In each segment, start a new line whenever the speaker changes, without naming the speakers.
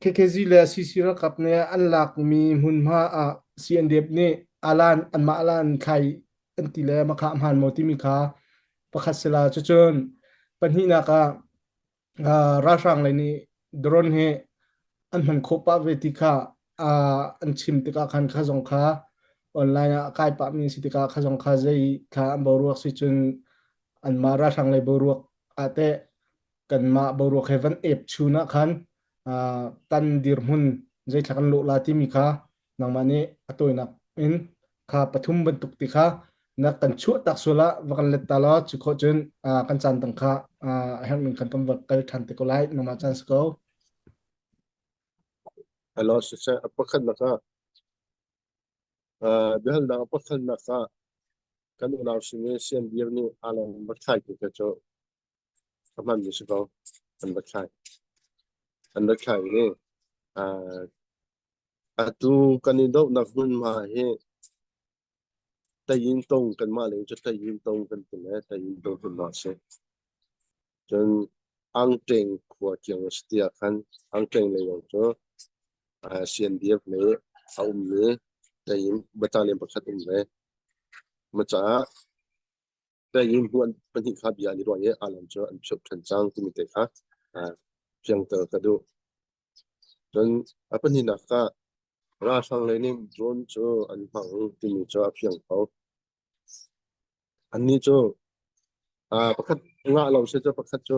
KKZ le CC ra kapne an lak mi hun ma a CNDF ni alan an ma alan khai an ti le ma kha man mo ti mi kha pakhat sela chu chun pan hi na ka ra sang le ni drone he an man kho pa ve ti kha an chim ti ka khan kha jong kha online a kai pa mi si ti ka kha jong kha zai kha an bo ruak si chun an ma ra sang le bo ruak ate kan ma bo ruak heaven app chuna khan tan dir mun zai thakan lo la ti mi kha nang mani atoi nak in kha pathum ban tuk ti kha na kan chu tak sula wakan let ta lo chu kho chun kan chan tang kha hel min kan kam wak kal than te ko lai no ma chan sko
Hello, sister. Apa kan naka? Behal na apa kan naka? Kan ulah sini sian biar ni alam berkai kita jo. Kaman ni sebab an berkai. An berkai ni. Atu kan itu nak pun mah he. Tayin tong kan malah jo tayin tong kan pun tayin tong pun masih. Dan angteng kuat yang setia kan angteng le yang jo. Sian biar le kaum le tayin betal yang berkat le. Macamแต่ยิงพวนเป็นที่ขับยาในรอยอาลัมเจออันชอบทันจังที่มีแต่ค่ะเพียงแต่กระดูจนเป็นที่นักก็ราชังเลยนี่โดนเจออันพังที่มีเจอเพียงเขาอันนี้เจอประคัดงาเราเสียเจอประคัดเจอ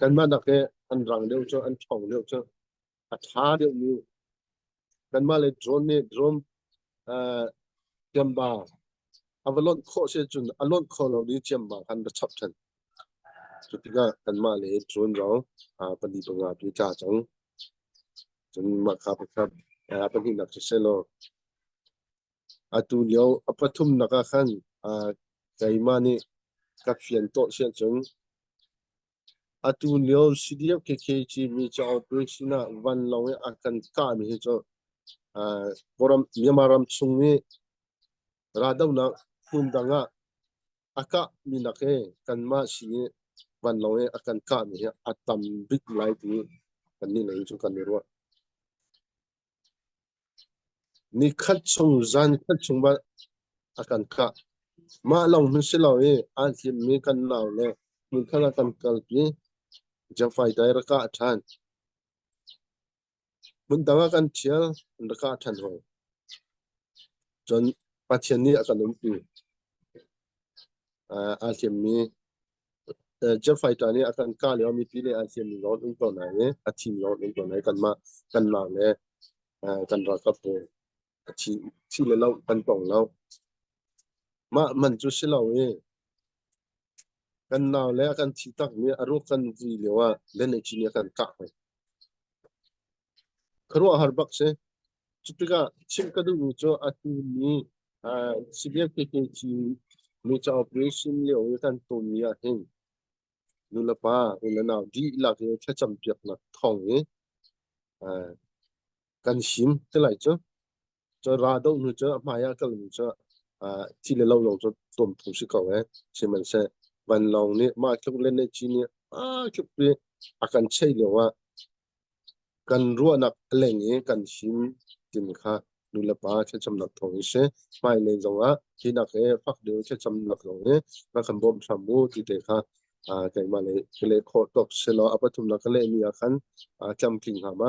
กันมาดักอันรังเดียวเจออันช่องเดียวเจออัฐาเดียวนี้กันมาเลยโดนนี่โดนเตรียมบาเอาล้นโคเสียจนเอาล้นโคเราดีเตรียมบาคันจะชับทัน ketika kan male drone rong pandi penga pika chang chen ma kha kha pani nak selo atu lio apathum naka khan kai mani ka fian to sian chung atu lio CDF KKG mi cha operation van long akan ka mi he cho boram yamaram chung ni radau na fundanga aka mi nakhe kan ma si van long akan ka mi atam big light ni kan ni nei chu kan ro ni khat chung zan khat chung ba akan ka ma long min se lo an thim mi kan naw le min khala kan kal pi jafai dai ra ka than mun danga kan thial ra ka than ho jon pathian ni akan um pi an thim mi jafai ta ni akan ka le mi pi le an thim mi lo ung to na a thim lo ung to na kan naw le kan ra ka pe chi le lo kan tong lo ma man chu se lo kan naw le kan thi tak ni aro kan vi lewa le ne chi ni kan ka kharo har bak se chutiga chim ka du cho atu ni CDF KKG mi cha operation le o kan to mi a hen nu la pa ula na di la ke cha cham piak na thong kan sim te lai cho ra do nu cho ma ya kal nu cho chi le lo lo cho tom thu si ko se man se van long ni ma chuk le ne chi ni chuk pe akan chei le wa kan ruwa nak leng kan sim tin kha nu la pa che cham nak thong se mai le zonga ki nak phak de che cham nak lo na kan bom tham mu ti te kha kai ma le kho tok se lo apathum nak le ni khan cham king ha ma